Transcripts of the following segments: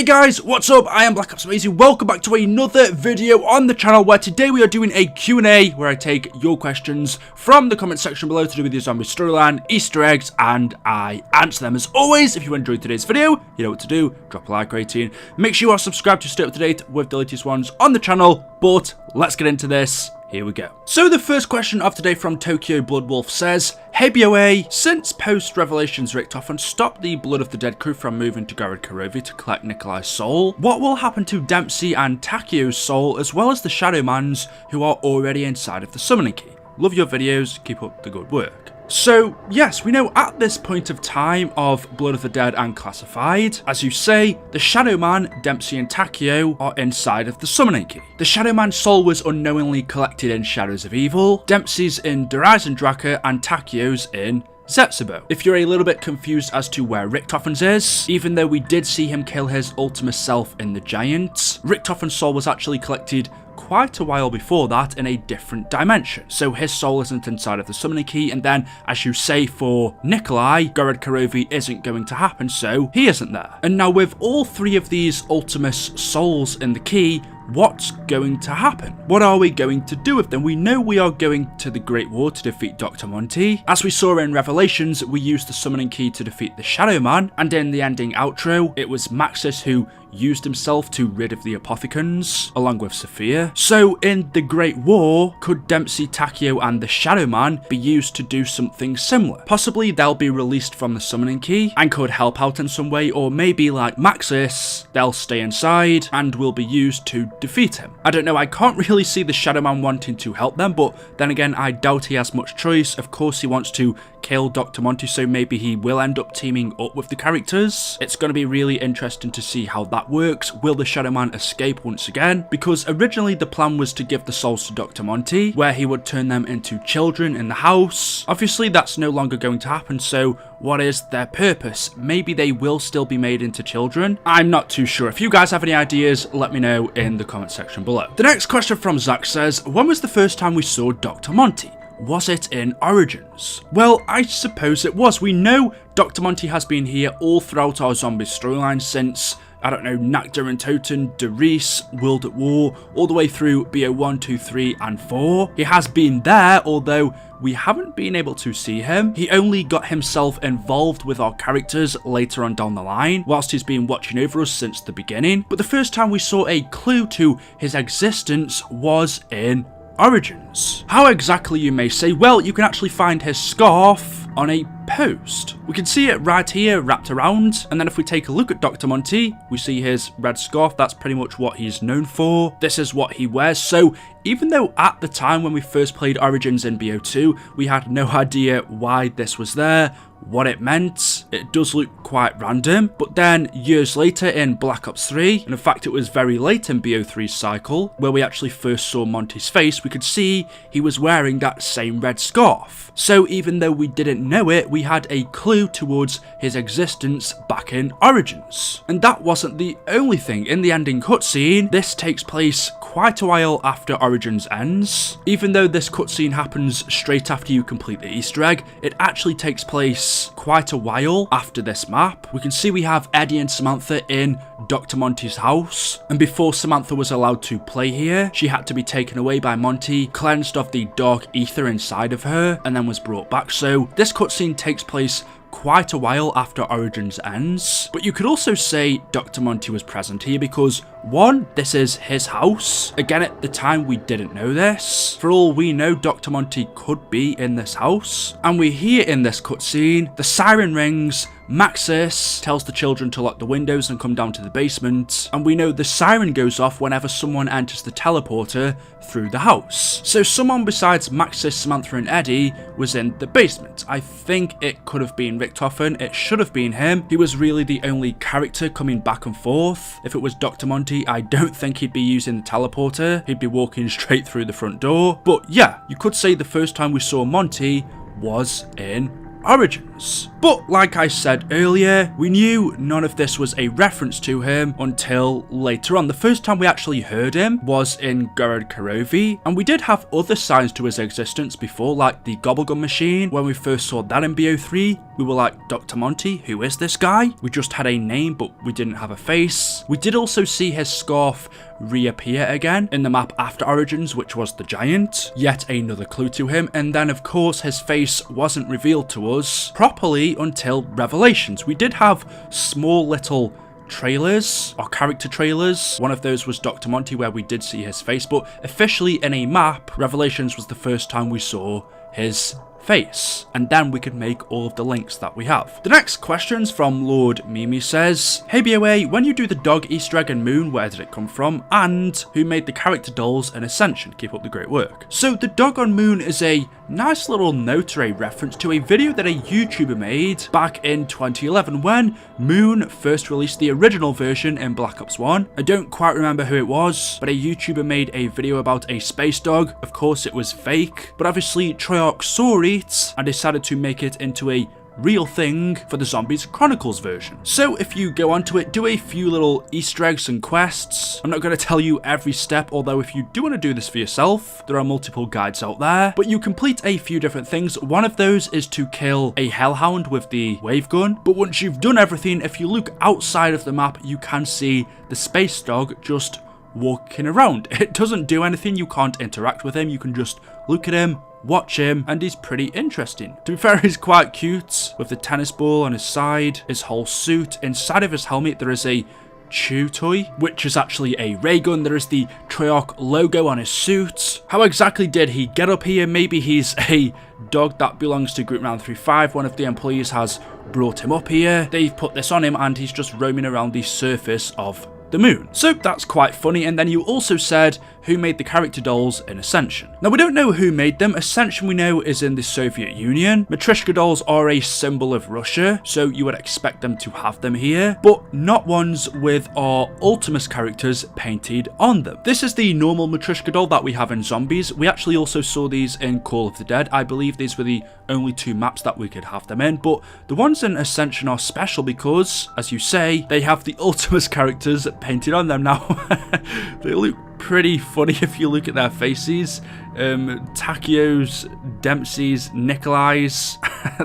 Hey guys, what's up? I am Black Ops Amazing. Welcome back to another video on the channel where today we are doing a Q&A where I take your questions from the comment section below to do with your zombie storyline, Easter eggs, and I answer them. As always, if you enjoyed today's video, you know what to do. Drop a like rating. Make sure you are subscribed to stay up to date with the latest ones on the channel. But let's get into this. Here we go. So the first question of today from Tokyo Bloodwolf says, hey BOA, since post-Revelations Richtofen stopped the Blood of the Dead crew from moving to Garrod Karovi to collect Nikolai's soul, what will happen to Dempsey and Takio's soul as well as the Shadowmans who are already inside of the summoning key? Love your videos, keep up the good work. So, yes, we know at this point of time of Blood of the Dead and Classified, as you say, the Shadowman, Dempsey and Takio are inside of the summoning key. The Shadowman's soul was unknowingly collected in Shadows of Evil, Dempsey's in Dreisendrache, and Takio's in Zetsubo. If you're a little bit confused as to where Richtofen's is, even though we did see him kill his Ultima self in the Giant, Richtofen's soul was actually collected quite a while before that in a different dimension. So his soul isn't inside of the summoning key, and then, as you say, for Nikolai, Garrod Karovi isn't going to happen, so he isn't there. And now with all three of these Ultimus souls in the key, what's going to happen? What are we going to do with them? We know we are going to the Great War to defeat Dr. Monty. As we saw in Revelations, we used the summoning key to defeat the Shadowman, and in the ending outro, it was Maxis who used himself to rid of the Apothicons, along with Sophia. So in the Great War, could Dempsey, Takio and the Shadowman be used to do something similar? Possibly they'll be released from the summoning key and could help out in some way, or maybe like Maxis, they'll stay inside and will be used to defeat him. I don't know, I can't really see the Shadowman wanting to help them, but then again, I doubt he has much choice. Of course he wants to kill Dr. Monty, so maybe he will end up teaming up with the characters. It's going to be really interesting to see how that works. Will the Shadowman escape once again? Because originally the plan was to give the souls to Dr. Monty, where he would turn them into children in the house. Obviously that's no longer going to happen, so what is their purpose? Maybe they will still be made into children? I'm not too sure. If you guys have any ideas, let me know in the comment section below. The next question from Zach says, when was the first time we saw Dr. Monty? Was it in Oirigns? Well, I suppose it was. We know Dr. Monty has been here all throughout our zombie storyline since, I don't know, Nakda and Toten, Derice, World at War, all the way through BO1, 2, 3 and 4. He has been there, although we haven't been able to see him. He only got himself involved with our characters later on down the line, whilst he's been watching over us since the beginning. But the first time we saw a clue to his existence was in Oirigns. How exactly, you may say? Well, you can actually find his scarf on a post. We can see it right here wrapped around, and then if we take a look at Dr. Monty, we see his red scarf. That's pretty much what he's known for. This is what he wears. So even though at the time when we first played Oirigns in BO2, we had no idea why this was there, what it meant, it does look quite random. But then years later in Black Ops 3, and in fact it was very late in BO3's cycle, where we actually first saw Monty's face, we could see he was wearing that same red scarf. So even though we didn't know it, we had a clue towards his existence back in Oirigns. And that wasn't the only thing. In the ending cutscene, this takes place quite a while after Oirigns ends. Even though this cutscene happens straight after you complete the Easter egg, it actually takes place quite a while after this map. We can see we have Eddie and Samantha in Dr. Monty's house, and before Samantha was allowed to play here, she had to be taken away by Monty, cleansed of the dark ether inside of her, and then was brought back. So this cutscene takes place quite a while after Oirigns ends. But you could also say Dr. Monty was present here because, one, this is his house. Again, at the time we didn't know this. For all we know, Dr. Monty could be in this house. And we hear in this cutscene, the siren rings, Maxis tells the children to lock the windows and come down to the basement, and we know the siren goes off whenever someone enters the teleporter through the house. So someone besides Maxis, Samantha and Eddie was in the basement. I think it could have been Richtofen, it should have been him. He was really the only character coming back and forth. If it was Dr. Monty, I don't think he'd be using the teleporter, he'd be walking straight through the front door. But yeah, you could say the first time we saw Monty was in Oirigns. Oirigns. But like I said earlier, we knew none of this was a reference to him until later on. The first time we actually heard him was in Gorod Karovi, and we did have other signs to his existence before, like the Gobblegum machine. When we first saw that in BO3, we were like, Dr. Monty, who is this guy? We just had a name, but we didn't have a face. We did also see his scarf reappear again in the map after Oirigns, which was the giant. Yet another clue to him. And then of course his face wasn't revealed to us properly until Revelations. We did have small little trailers or character trailers. One of those was Dr. Monty, where we did see his face, but officially in a map, Revelations was the first time we saw his face, and then we could make all of the links that we have. The next question's from Lord Mimi says, hey BOA, when you do the dog Easter egg and moon, where did it come from, and who made the character dolls and Ascension? Keep up the great work. So the dog on moon is a nice little note or a reference to a video that a YouTuber made back in 2011 when Moon first released the original version in Black Ops 1. I don't quite remember who it was, but a YouTuber made a video about a space dog. Of course it was fake, but obviously Treyarch saw it and decided to make it into a real thing for the Zombies Chronicles version. So if you go onto it, do a few little Easter eggs and quests. I'm not going to tell you every step, although if you do want to do this for yourself, there are multiple guides out there, but you complete a few different things. One of those is to kill a hellhound with the wave gun, but once you've done everything, if you look outside of the map, you can see the space dog just walking around. It doesn't do anything, you can't interact with him, you can just look at him, watch him, and he's pretty interesting. To be fair, he's quite cute, with the tennis ball on his side, his whole suit. Inside of his helmet there is a chew toy, which is actually a ray gun. There is the Treyarch logo on his suit. How exactly did he get up here? Maybe he's a dog that belongs to Group 935. One of the employees has brought him up here. They've put this on him and he's just roaming around the surface of the moon. So that's quite funny. And then you also said who made the character dolls in Ascension. Now we don't know who made them. Ascension we know is in the Soviet Union. Matryoshka dolls are a symbol of Russia, so you would expect them to have them here, but not ones with our Ultimus characters painted on them. This is the normal Matryoshka doll that we have in Zombies. We actually also saw these in Call of the Dead. I believe these were the only two maps that we could have them in, but the ones in Ascension are special because, as you say, they have the Ultimus characters painted on them. Now they look pretty funny if you look at their faces. Takios, Dempsey's, Nikolai's,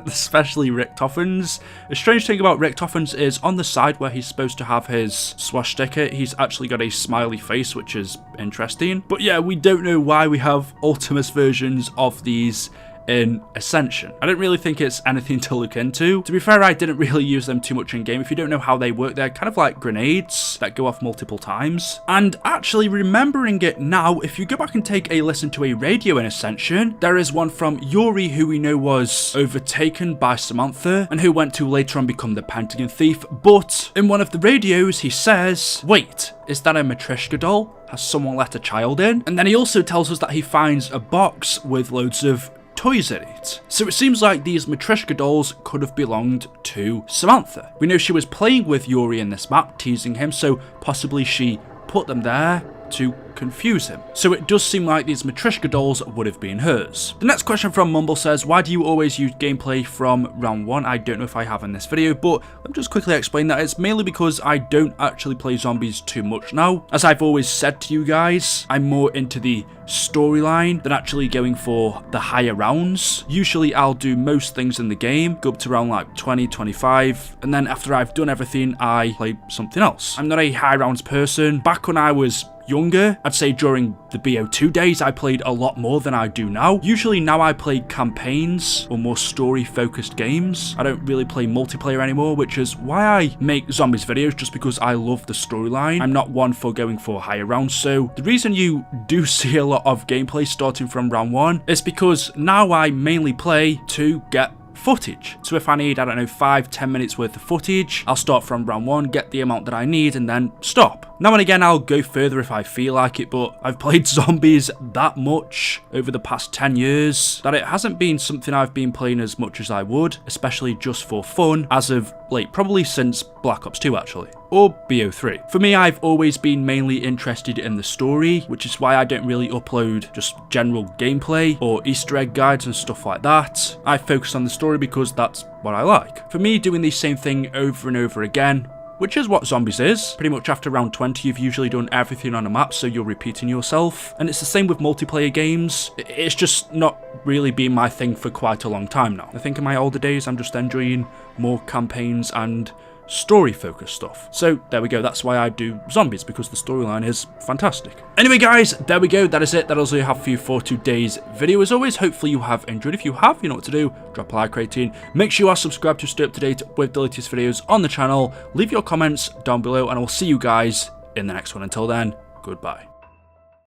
especially Richtofen's. A strange thing about Richtofen's is on the side where he's supposed to have his swastika, he's actually got a smiley face, which is interesting. But yeah, we don't know why we have Ultimus versions of these in Ascension. I don't really think it's anything to look into. To be fair, I didn't really use them too much in game. If you don't know how they work, they're kind of like grenades that go off multiple times. And actually remembering it now, if you go back and take a listen to a radio in Ascension, there is one from Yuri, who we know was overtaken by Samantha and who went to later on become the Pentagon Thief. But in one of the radios, he says, wait, is that a Matryoshka doll? Has someone let a child in? And then he also tells us that he finds a box with loads of toys in it. So it seems like these Matryoshka dolls could have belonged to Samantha. We know she was playing with Yuri in this map, teasing him, so possibly she put them there to confuse him. So it does seem like these Matryoshka dolls would have been hers. The next question from Mumble says, why do you always use gameplay from round 1? I don't know if I have in this video, but let me just quickly explain that. It's mainly because I don't actually play zombies too much now. As I've always said to you guys, I'm more into the storyline than actually going for the higher rounds. Usually I'll do most things in the game, go up to around like 20, 25, and then after I've done everything, I play something else. I'm not a high rounds person. Back when I was younger, I'd say during the BO2 days, I played a lot more than I do now. Usually now I play campaigns or more story focused games. I don't really play multiplayer anymore, which is why I make zombies videos, just because I love the storyline. I'm not one for going for higher rounds. So the reason you do see a lot of gameplay starting from round 1 is because now I mainly play to get footage. So if I need, I don't know, 5-10 minutes worth of footage, I'll start from round 1, get the amount that I need, and then stop. Now and again I'll go further if I feel like it, but I've played zombies that much over the past 10 years that it hasn't been something I've been playing as much as I would, especially just for fun, as of late, probably since Black Ops 2 actually, or BO3. For me, I've always been mainly interested in the story, which is why I don't really upload just general gameplay or Easter egg guides and stuff like that. I focus on the story story because that's what I like. For me, doing the same thing over and over again, which is what zombies is. Pretty much after round 20, you've usually done everything on a map, so you're repeating yourself. And it's the same with multiplayer games. It's just not really been my thing for quite a long time now. I think in my older days, I'm just enjoying more campaigns and story-focused stuff. So there we go, that's why I do zombies, because the storyline is fantastic. Anyway guys, there we go, that is it. That is all I have for you for today's video. As always, hopefully you have enjoyed. If you have, you know what to do. Drop a like rating. Make sure you are subscribed to stay up to date with the latest videos on the channel. Leave your comments down below, and I will see you guys in the next one. Until then, goodbye.